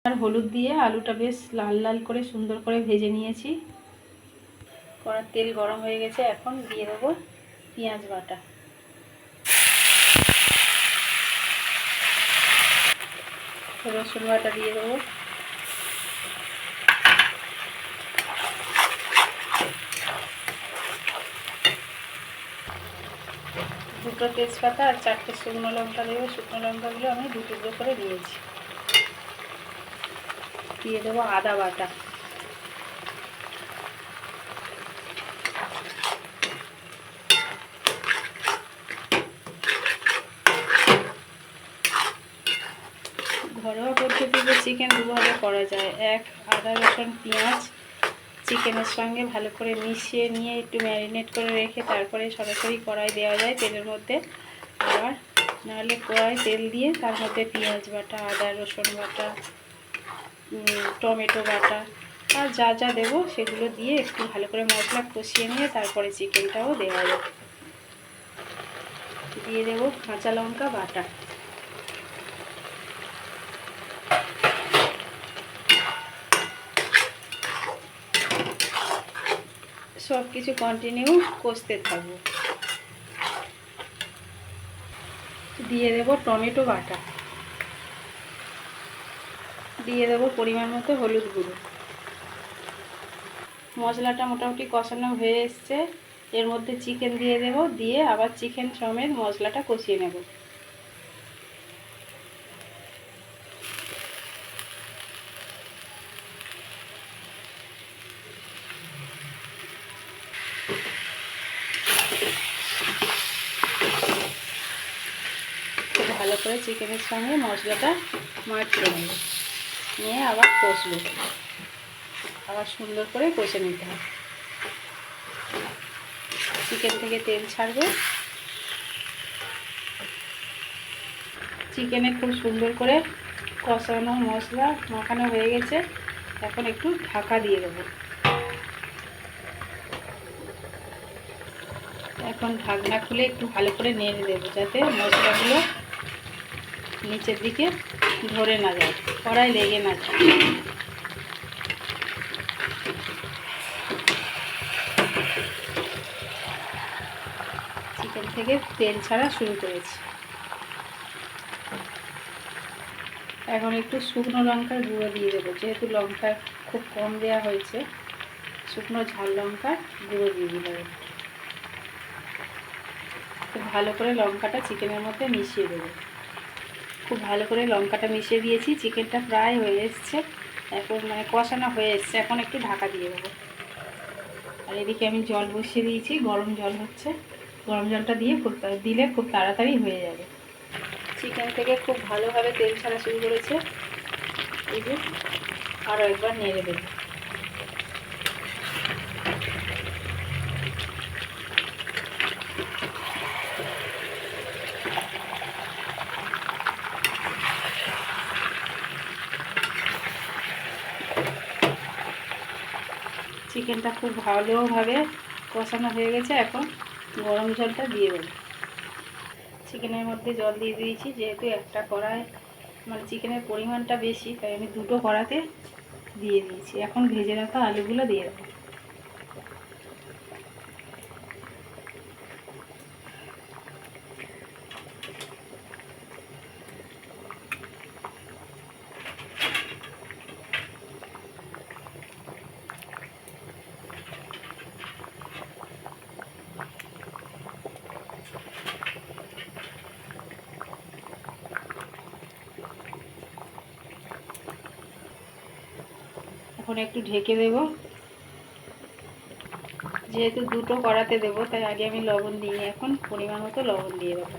আর হলুদ দিয়ে আলুটা বেশ লাল লাল করে সুন্দর করে ভেজে নিয়েছি। কড়ার তেল গরম হয়ে গেছে, এখন দিয়ে দেবো পেঁয়াজ বাটা। রসুন বাটা দিয়ে দেবো। দুটো তেজপাতা আর 4টে শুকনো লঙ্কা দেবো। শুকনো লঙ্কাগুলো আমি 2 টুকরো করে দিয়েছি। দিয়ে দেবো আদা বাটা। ঘরোয়া পদ্ধতিতে চিকেন দুভাবে করা যায়। এক, আদা রসুন পেঁয়াজ চিকেনের সঙ্গে ভালো করে মিশিয়ে নিয়ে একটু ম্যারিনেট করে রেখে তারপরে সরাসরি কড়াই দেওয়া যায় তেলের মধ্যে। আবার নাহলে কড়াই তেল দিয়ে তার মধ্যে পেঁয়াজ বাটা, আদা রসুন বাটা, টমেটো বাটা আর যা যা দেবো সেগুলো দিয়ে একটু ভালো করে মশলা কষিয়ে নিয়ে তারপরে চিকেনটাও দেওয়া যায়। দিয়ে দেবো কাঁচা লঙ্কা বাটা। সব কিছু কন্টিনিউ কষতে থাকবো। দিয়ে দেবো টমেটো বাটা। দিয়ে দেবো পরিমাণ মতো হলুদ গুঁড়ো। মশলাটা মোটামুটি কষানো হয়ে এসছে, এর মধ্যে চিকেন দিয়ে দেবো। দিয়ে আবার চিকেন সমেত মশলাটা কষিয়ে নেব। খুব ভালো করে চিকেনের সঙ্গে মশলাটা মাখিয়ে নেব, নিয়ে আবার কষবো। আবার সুন্দর করে কষে নিতে হবে। চিকেন থেকে তেল ছাড়বে। চিকেনে খুব সুন্দর করে কষানো মশলা মাখানো হয়ে গেছে। এখন একটু ঢাকা দিয়ে দেবো। এখন ঢাকনা খুলে একটু ভালো করে নেড়ে দেবো, যাতে মশলাগুলো নিচের দিকে ধরে না যায়, কড়াই লেগে না যায়। চিকেন থেকে তেল ছাড়া শুরু করেছি। এখন একটু শুকনো লঙ্কার গুঁড়ো দিয়ে দেবো, যেহেতু লঙ্কা খুব কম দেওয়া হয়েছে। শুকনো ঝাল লঙ্কার গুঁড়ো দিয়ে দিলাম। খুব ভালো করে লঙ্কাটা চিকেনের মধ্যে মিশিয়ে দেবো। খুব ভালো করে লঙ্কাটা মিশিয়ে দিয়েছি। চিকেনটা প্রায় হয়ে এসছে, এখন কষানো হয়ে এসছে। এখন একটু ঢাকা দিয়ে দেবো। আর এদিকে আমি জল বসিয়ে দিয়েছি, গরম জল হচ্ছে। গরম জলটা দিলে খুব তাড়াতাড়ি হয়ে যাবে। চিকেন থেকে খুব ভালোভাবে তেল ছাড়া শুরু করেছে। এই যে আরও একবার নেড়ে দেবো। চিকেনটা খুব ভালোভাবে কষানো হয়ে গেছে। এখন গরম জলটা দিয়ে দেবো। চিকেনের মধ্যে জল দিয়ে দিয়েছি, যেহেতু একটা কড়াই চিকেনের পরিমাণটা বেশি, তাই আমি 2টো কড়াতে দিয়ে দিয়েছি। এখন ভেজে রাখা আলুগুলো দিয়ে দেবো। এখন একটু ঢেকে দেব। যেহেতু 2টো কড়াতে দেবো, তাই আগে আমি লবণ দিই। এখন পরিমাণ মতো লবণ দিয়ে দেবো।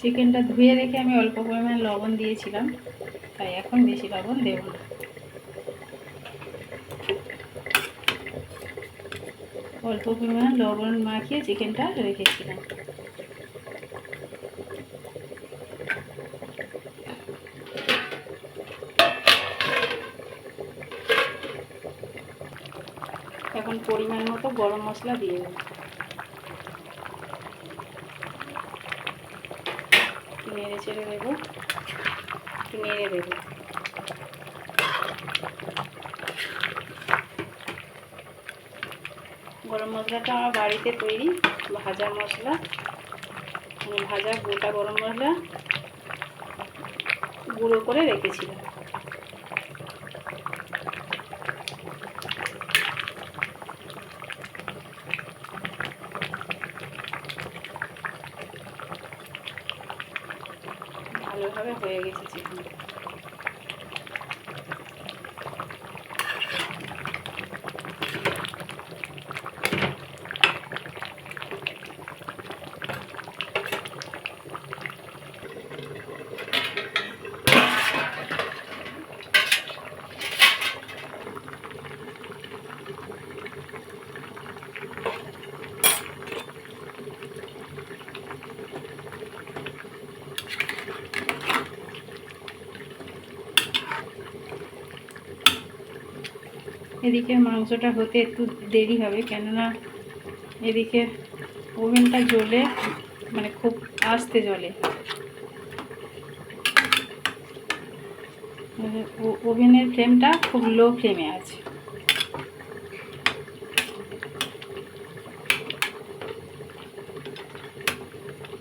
চিকেনটা ধুয়ে রেখে আমি অল্প পরিমাণে লবণ দিয়েছিলাম, তাই এখন বেশি লবণ দেব না। অল্প পরিমাণ লবণ মাখিয়ে চিকেনটা রেখেছিলাম। এখন পরিমাণ মতো গরম মশলা দিয়ে দেবো, নেড়ে চেড়ে দেবো, নেড়ে দেবো। গরম মশলাটা আমার বাড়িতে তৈরি ভাজা মশলা, ভাজা গোটা গরম মশলা গুঁড়ো করে রেখেছিলাম। ভালোভাবে হয়ে গেছে চিকেন। এদিকে মাংসটা হতে একটু দেরি হবে, কেননা এদিকে ওভেনটা জ্বলে মানে খুব আস্তে জ্বলে, ওভেনের ফ্লেমটা খুব লো ফ্লেমে আছে।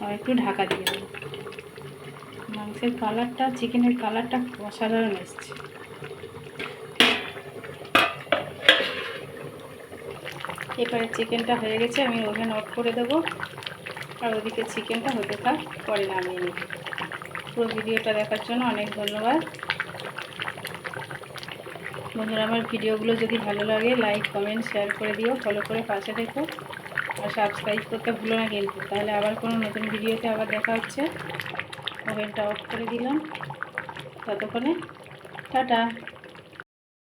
আর একটু ঢাকা দিয়ে দেবো। মাংসের কালারটা, চিকেনের কালারটা অসাধারণ এসছে। এবারে চিকেনটা হয়ে গেছে, আমি ওভেন অফ করে দেবো। আর ওদিকে চিকেনটা হতে থাক, পরে নামিয়ে নেব। পুরো ভিডিওটা দেখার জন্য অনেক ধন্যবাদ বন্ধুরা। আমার ভিডিওগুলো যদি ভালো লাগে লাইক কমেন্ট শেয়ার করে দিও, ফলো করে পাশে থেকো আর সাবস্ক্রাইব করতে ভুলো না কিন্তু। তাহলে আবার কোনো নতুন ভিডিওতে আবার দেখা হচ্ছে। ওভেনটা অফ করে দিলাম, ততক্ষণে টাটা।